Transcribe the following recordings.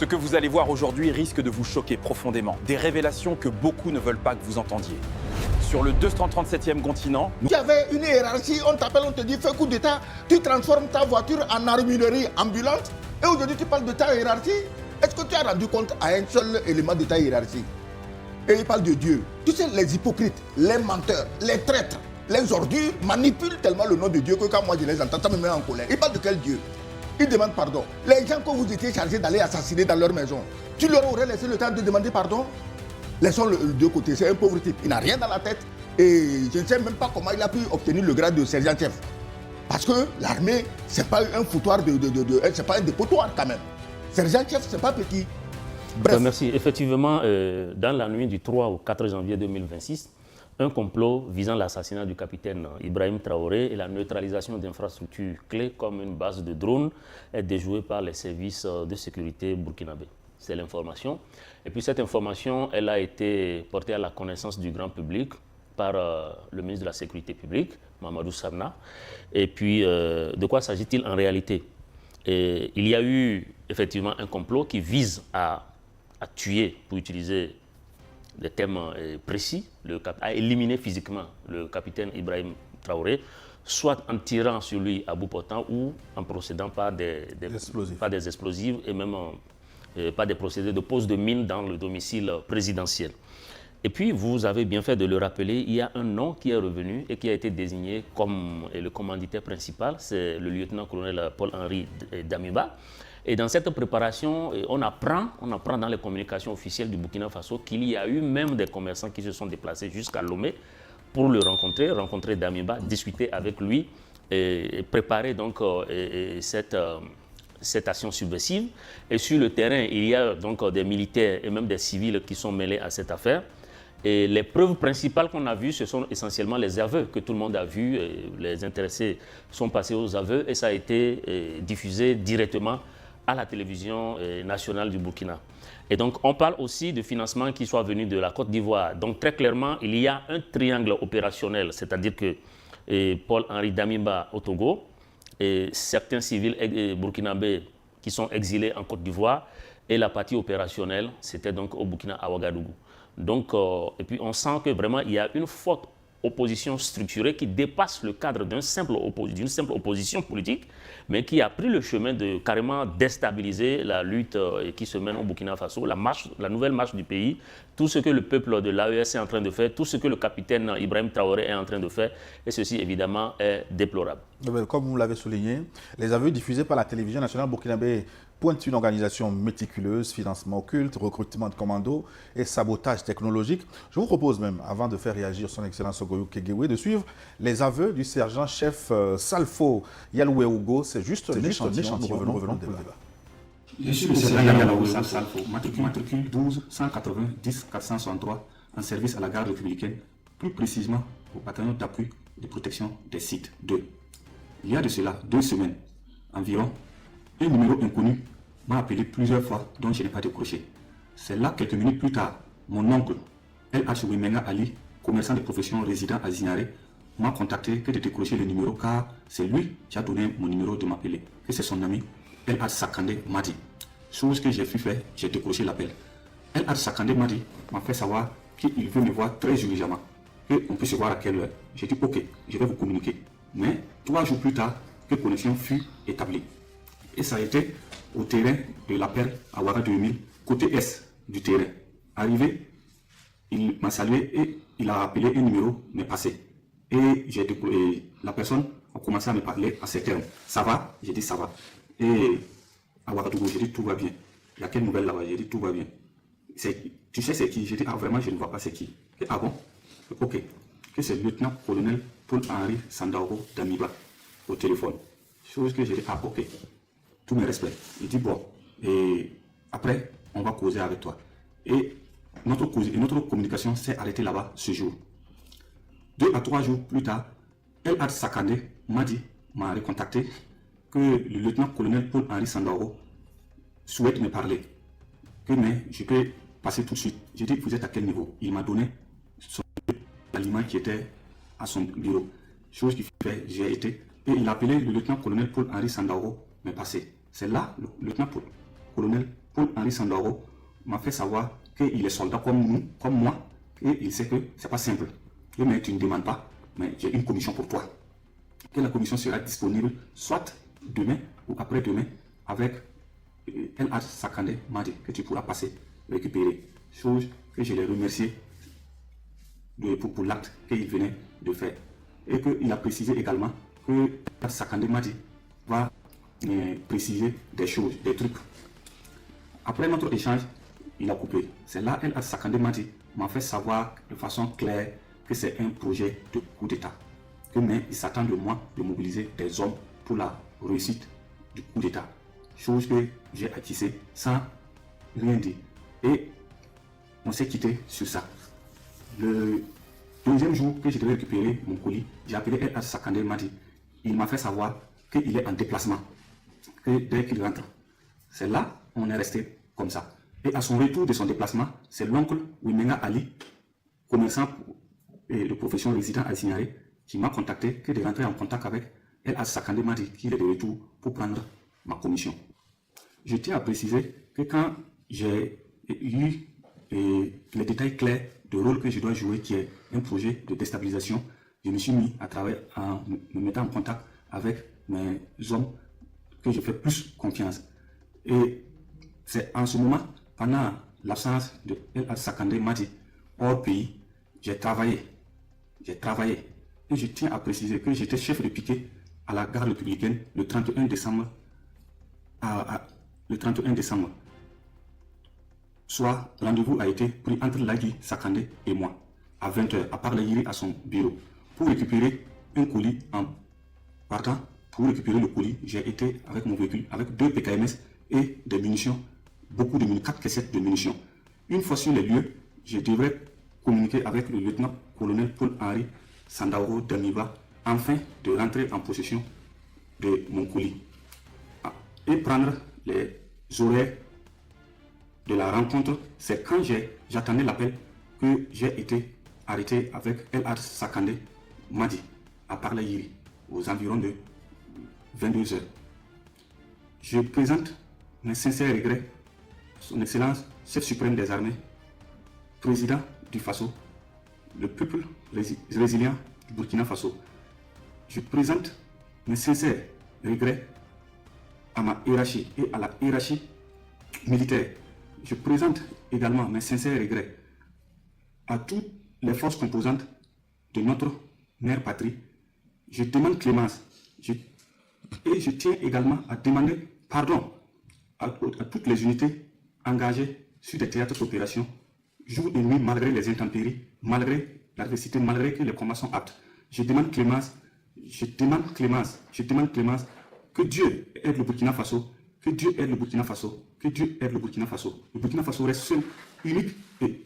Ce que vous allez voir aujourd'hui risque de vous choquer profondément. Des révélations que beaucoup ne veulent pas que vous entendiez. Sur le 237e continent... Il y avait une hiérarchie, on t'appelle, on te dit fais coup d'état, tu transformes ta voiture en armurerie ambulante et aujourd'hui tu parles de ta hiérarchie. Est-ce que tu as rendu compte à un seul élément de ta hiérarchie? Et il parle de Dieu. Tu sais, les hypocrites, les menteurs, les traîtres, les ordures manipulent tellement le nom de Dieu que quand moi je les entends, ça me met en colère. Il parle de quel Dieu? Il demande pardon. Les gens que vous étiez chargés d'aller assassiner dans leur maison, tu leur aurais laissé le temps de demander pardon? Laissons le deux côtés, c'est un pauvre type, il n'a rien dans la tête et je ne sais même pas comment il a pu obtenir le grade de sergent-chef. Parce que l'armée, c'est pas un foutoir c'est pas un dépotoir quand même. Sergent-chef, c'est pas petit. Bref. Merci. Effectivement, dans la nuit du 3 au 4 janvier 2026, un complot visant l'assassinat du capitaine Ibrahim Traoré et la neutralisation d'infrastructures clés comme une base de drones est déjoué par les services de sécurité burkinabés. C'est l'information. Et puis cette information, elle a été portée à la connaissance du grand public par le ministre de la Sécurité publique, Mamadou Samna. Et puis, de quoi s'agit-il en réalité? Et il y a eu effectivement un complot qui vise à tuer, pour utiliser des termes précis, à éliminer physiquement le capitaine Ibrahim Traoré, soit en tirant sur lui à bout portant ou en procédant par des explosifs et même par des procédés de pose de mine dans le domicile présidentiel. Et puis, vous avez bien fait de le rappeler, il y a un nom qui est revenu et qui a été désigné comme le commanditaire principal, c'est le lieutenant-colonel Paul-Henri Damiba. Et dans cette préparation, on apprend dans les communications officielles du Burkina Faso qu'il y a eu même des commerçants qui se sont déplacés jusqu'à Lomé pour le rencontrer Damiba, discuter avec lui et préparer donc cette action subversive. Et sur le terrain, il y a donc des militaires et même des civils qui sont mêlés à cette affaire. Et les preuves principales qu'on a vues, ce sont essentiellement les aveux que tout le monde a vus. Les intéressés sont passés aux aveux et ça a été diffusé directement à la télévision nationale du Burkina. Et donc, on parle aussi de financement qui soit venu de la Côte d'Ivoire. Donc, très clairement, il y a un triangle opérationnel, c'est-à-dire que Paul-Henri Damiba au Togo, et certains civils burkinabés qui sont exilés en Côte d'Ivoire, et la partie opérationnelle, c'était donc au Burkina, à Ouagadougou. Donc, et puis on sent que vraiment il y a une forte opposition structurée qui dépasse le cadre d'une simple opposition politique, mais qui a pris le chemin de carrément déstabiliser la lutte qui se mène au Burkina Faso, la nouvelle marche du pays, tout ce que le peuple de l'AES est en train de faire, tout ce que le capitaine Ibrahim Traoré est en train de faire, et ceci évidemment est déplorable. Comme vous l'avez souligné, les aveux diffusés par la télévision nationale burkinabé pointe une organisation méticuleuse, financement occulte, recrutement de commandos et sabotage technologique. Je vous propose même, avant de faire réagir son Excellence Ogoyou Kegewe, de suivre les aveux du sergent-chef Salfo Yaloué Ougo. C'est juste un échantillon, nous revenons au débat. Je suis le sergent Yaloué Salfo, matricule 12 180 10 463, en service à la garde républicaine, plus précisément au bataillon d'appui de protection des sites 2. Il y a de cela 2 semaines environ, un numéro inconnu m'a appelé plusieurs fois, dont je n'ai pas décroché. C'est là, quelques minutes plus tard, mon oncle, El Menga Ali, commerçant de profession résident à Zinare, m'a contacté que de décrocher le numéro car c'est lui qui a donné mon numéro de m'appeler, que c'est son ami El Sakande m'a dit. Chose que j'ai pu faire, j'ai décroché l'appel. El Sakande m'a dit, m'a fait savoir qu'il veut me voir très urgemment, qu'on peut se voir à quelle heure. J'ai dit ok, je vais vous communiquer. Mais 3 jours plus tard, que connexion fut établie. Et ça a été au terrain de la Perle à Ouara 2000, côté est du terrain. Arrivé, il m'a salué et il a appelé un numéro, mais passé. Et la personne a commencé à me parler à ces termes. Ça va? J'ai dit ça va. Et à Ouagadougou, j'ai dit tout va bien. Il y a quelle nouvelle là-bas? J'ai dit tout va bien. Tu sais c'est qui? J'ai dit ah vraiment je ne vois pas c'est qui. Et, ah bon? Ok. Que c'est le lieutenant-colonel Paul-Henri Sandaogo Damiba au téléphone. Chose que j'ai dit ah ok. Tous mes respects. Il dit bon, et après, on va causer avec toi. Et notre communication s'est arrêtée là-bas ce jour. 2 à 3 jours plus tard, El Had Sakande m'a recontacté que le lieutenant-colonel Paul-Henri Sandaogo souhaite me parler. Mais je peux passer tout de suite. J'ai dit, vous êtes à quel niveau? Il m'a donné l'aliment qui était à son bureau. Chose qui fait, j'ai été. Et il a appelé le lieutenant-colonel Paul-Henri Sandaogo me passer. C'est là, le lieutenant-colonel Paul-Henri Sandoro m'a fait savoir qu'il est soldat comme nous, comme moi, et il sait que ce n'est pas simple. Mais tu ne demandes pas, mais j'ai une commission pour toi. Que la commission sera disponible soit demain ou après-demain avec El Hadj Sakandé Madi que tu pourras passer récupérer. Chose que je l'ai remercié pour l'acte qu'il venait de faire. Et qu'il a précisé également que El Hadj Sakandé Madi va préciser des choses, des trucs. Après notre échange, il a coupé. C'est là El Hadj Sakandé Madi m'a fait savoir de façon claire que c'est un projet de coup d'État. Mais il s'attend de moi de mobiliser des hommes pour la réussite du coup d'État. Chose que j'ai attissée sans rien dire. Et on s'est quitté sur ça. Le deuxième jour que je devais récupérer mon colis, j'ai appelé El Hadj Sakandé Madi. Il m'a fait savoir qu'il est en déplacement. Que dès qu'il rentre, c'est là on est resté comme ça. Et à son retour de son déplacement, c'est l'oncle Wimenga Ali, commerçant et de profession résident à Signaré, qui m'a contacté que de rentrer en contact avec El Hadj Sakandé Madi, qui est de retour pour prendre ma commission. Je tiens à préciser que quand j'ai eu les détails clairs du rôle que je dois jouer, qui est un projet de déstabilisation, je me suis mis à travailler en me mettant en contact avec mes hommes que je fais plus confiance. Et c'est en ce moment, pendant l'absence de El Hadj Sakandé Madi hors pays, j'ai travaillé. Et je tiens à préciser que j'étais chef de piquet à la gare républicaine le 31 décembre. Le 31 décembre. Soit rendez-vous a été pris entre Lagui Sakandé et moi à 20h à Parlayiri à son bureau pour récupérer un colis. En partant pour récupérer le colis, j'ai été avec mon véhicule avec 2 PKMS et des munitions, beaucoup de munitions, 4 caissettes de munitions. Une fois sur les lieux, je devrais communiquer avec le lieutenant-colonel Paul-Henri Sandoro Damiba afin de rentrer en possession de mon colis et prendre les horaires de la rencontre. C'est quand j'attendais l'appel que j'ai été arrêté avec El Hadj Sakandé Madi à Parlayiri aux environs de 22h. Je présente mes sincères regrets, Son Excellence, chef suprême des armées, président du Faso, le peuple résilient du Burkina Faso. Je présente mes sincères regrets à ma hiérarchie et à la hiérarchie militaire. Je présente également mes sincères regrets à toutes les forces composantes de notre mère patrie. Je demande clémence et je tiens également à demander pardon à toutes les unités engagées sur des théâtres d'opération, jour et nuit, malgré les intempéries, malgré l'adversité, malgré que les combats sont aptes. Je demande clémence, que Dieu aide le Burkina Faso, que Dieu aide le Burkina Faso, que Dieu aide le Burkina Faso. Le Burkina Faso reste seul, unique et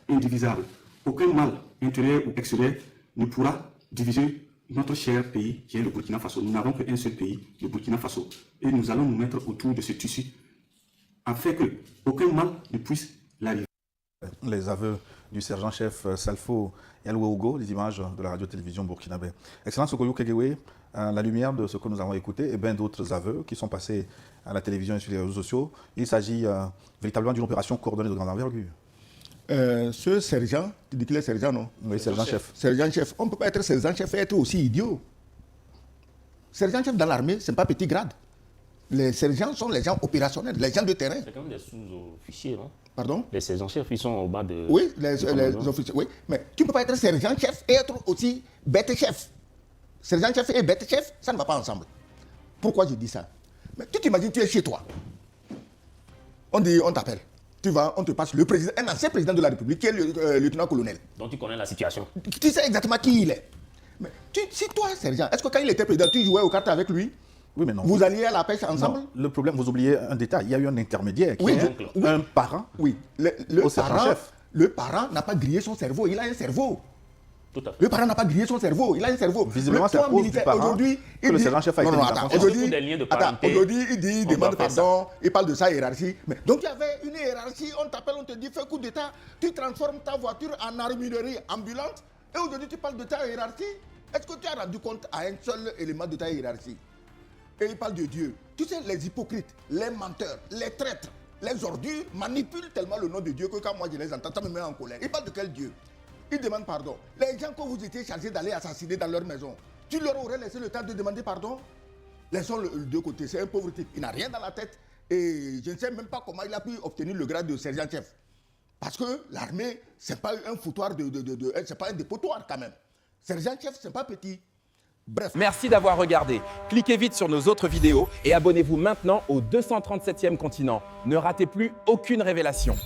indivisible. Aucun mal intérieur ou extérieur ne pourra diviser notre cher pays qui est le Burkina Faso. Nous n'avons qu'un seul pays, le Burkina Faso. Et nous allons nous mettre autour de ce tissu afin que aucun mal ne puisse l'arriver. Les aveux du sergent-chef Salfo Yalouéougo, les images de la radio-télévision burkinabé. Excellence Sokoyou Kegewe, à la lumière de ce que nous avons écouté et bien d'autres aveux qui sont passés à la télévision et sur les réseaux sociaux, il s'agit véritablement d'une opération coordonnée de grande envergure. Ce sergent, tu dis qu'il est sergent, non? Oui, sergent-chef. Sergent-chef. On ne peut pas être sergent-chef et être aussi idiot. Sergent-chef dans l'armée, ce n'est pas petit grade. Les sergents sont les gens opérationnels, les gens de terrain. C'est comme des sous-officiers, non? Pardon? Les sergents-chefs, ils sont au bas de... Oui, les officiers. Oui, mais tu ne peux pas être sergent-chef et être aussi bête-chef. Sergent-chef et bête-chef, ça ne va pas ensemble. Pourquoi je dis ça? Mais tu t'imagines, tu es chez toi. On t'appelle. Tu vas, on te passe le président, un ancien président de la République qui est le lieutenant-colonel. Donc tu connais la situation. Tu sais exactement qui il est. Mais si toi, sergent, est-ce que quand il était président, tu jouais aux cartes avec lui? Oui, mais non. Vous alliez à la pêche ensemble? Non, le problème, vous oubliez un détail. Il y a eu un intermédiaire qui Oui, est un parent oui. Le parent n'a pas grillé son cerveau, il a un cerveau. Tout à fait. Le parent n'a pas grillé son cerveau, il a un cerveau. Visiblement, c'est à cause du parent aujourd'hui, que le sergent-chef a été mis en conscience. Aujourd'hui, il dit, il demande pardon, il parle de sa hiérarchie. Mais, donc, il y avait une hiérarchie, on t'appelle, on te dit, fais coup d'état, tu transformes ta voiture en armurerie ambulante, et aujourd'hui, tu parles de ta hiérarchie. Est-ce que tu as rendu compte à un seul élément de ta hiérarchie? Et il parle de Dieu. Tu sais, les hypocrites, les menteurs, les traîtres, les ordures manipulent tellement le nom de Dieu que quand moi je les entends, ça me met en colère. Ils parlent de quel Dieu? Ils demandent pardon. Les gens que vous étiez chargés d'aller assassiner dans leur maison, tu leur aurais laissé le temps de demander pardon? Laissons le deux côtés. C'est un pauvre type. Il n'a rien dans la tête. Et je ne sais même pas comment il a pu obtenir le grade de sergent-chef. Parce que l'armée, ce n'est pas un foutoir c'est pas un dépotoir quand même. Sergent-chef, ce n'est pas petit. Bref. Merci d'avoir regardé. Cliquez vite sur nos autres vidéos et abonnez-vous maintenant au 237e continent. Ne ratez plus aucune révélation.